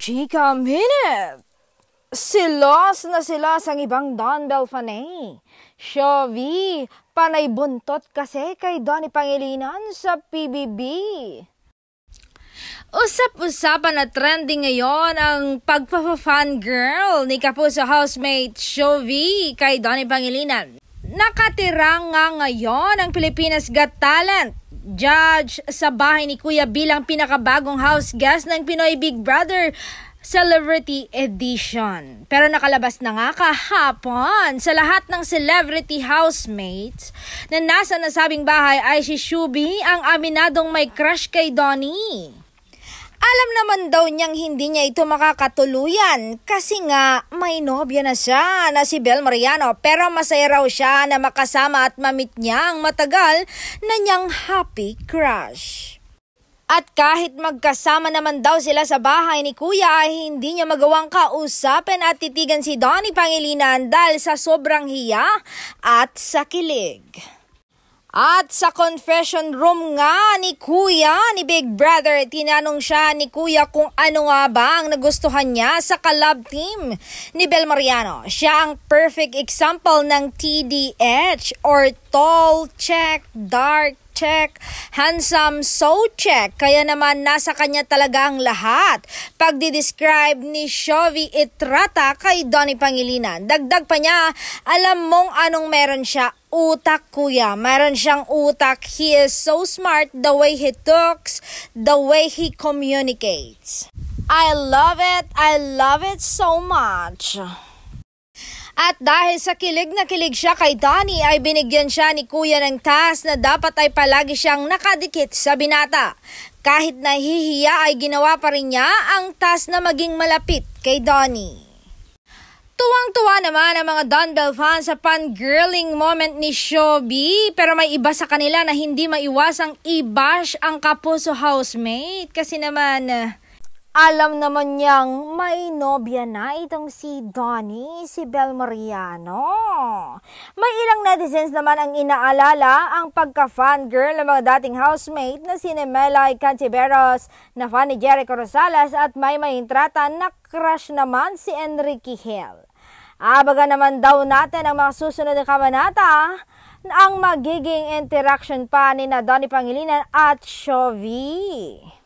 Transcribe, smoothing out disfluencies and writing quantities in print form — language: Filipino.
Chika minute! Silos na silos ang ibang Don Belfanay. Shovy, panay buntot kasi kay Donnie Pangilinan sa PBB. Usap-usapan na trending ngayon ang pagpapa-fangirl ni Kapuso housemate Shovy kay Donnie Pangilinan. Nakatira nga ngayon ang Pilipinas Got Talent judge sa bahay ni Kuya bilang pinakabagong house guest ng Pinoy Big Brother Celebrity Edition. Pero nakalabas na nga kahapon sa lahat ng celebrity housemates na nasa nasabing bahay ay si Shovy ang aminadong may crush kay Donnie. Alam naman daw niyang hindi niya ito makakatuluyan kasi nga may nobya na siya na si Bel Mariano, pero masaya raw siya na makasama at mamit niya ang matagal na niyang happy crush. At kahit magkasama naman daw sila sa bahay ni Kuya ay hindi niya magawang kausapin at titigan si Donnie Pangilinan dahil sa sobrang hiya at sa kilig. At sa confession room nga ni Kuya ni Big Brother, tinanong siya ni Kuya kung ano nga ba ang nagustuhan niya sa collab team ni Bel Mariano. Siya ang perfect example ng TDH or tall check, dark check, handsome so check. Kaya naman nasa kanya talaga ang lahat. Pagdi-describe ni Shovy Itrata kay Donnie Pangilinan. Dagdag pa niya, alam mong anong meron siya? Utak, Kuya. Meron siyang utak. He is so smart the way he talks, the way he communicates. I love it. I love it so much. At dahil sa kilig na kilig siya kay Donnie ay binigyan siya ni Kuya ng task na dapat ay palagi siyang nakadikit sa binata. Kahit nahihiya ay ginawa pa rin niya ang task na maging malapit kay Donnie. Tuwang-tuwa naman ang mga Don Bel fans sa fangirling moment ni Shovy, pero may iba sa kanila na hindi maiwasang i-bash ang Kapuso housemate kasi naman alam naman niyang may nobya na itong si Donnie, si Bel Mariano. May ilang netizens naman ang inaalala ang pagka-fangirl ng mga dating housemate na si Melay Cantiveros, na fan ni Jericho Rosales at Maymay Intrata na crush naman si Enrique Hill. Abagan naman daw natin ang mga susunod na kabanata ang magiging interaction pa ni Donnie Pangilinan at Shovy.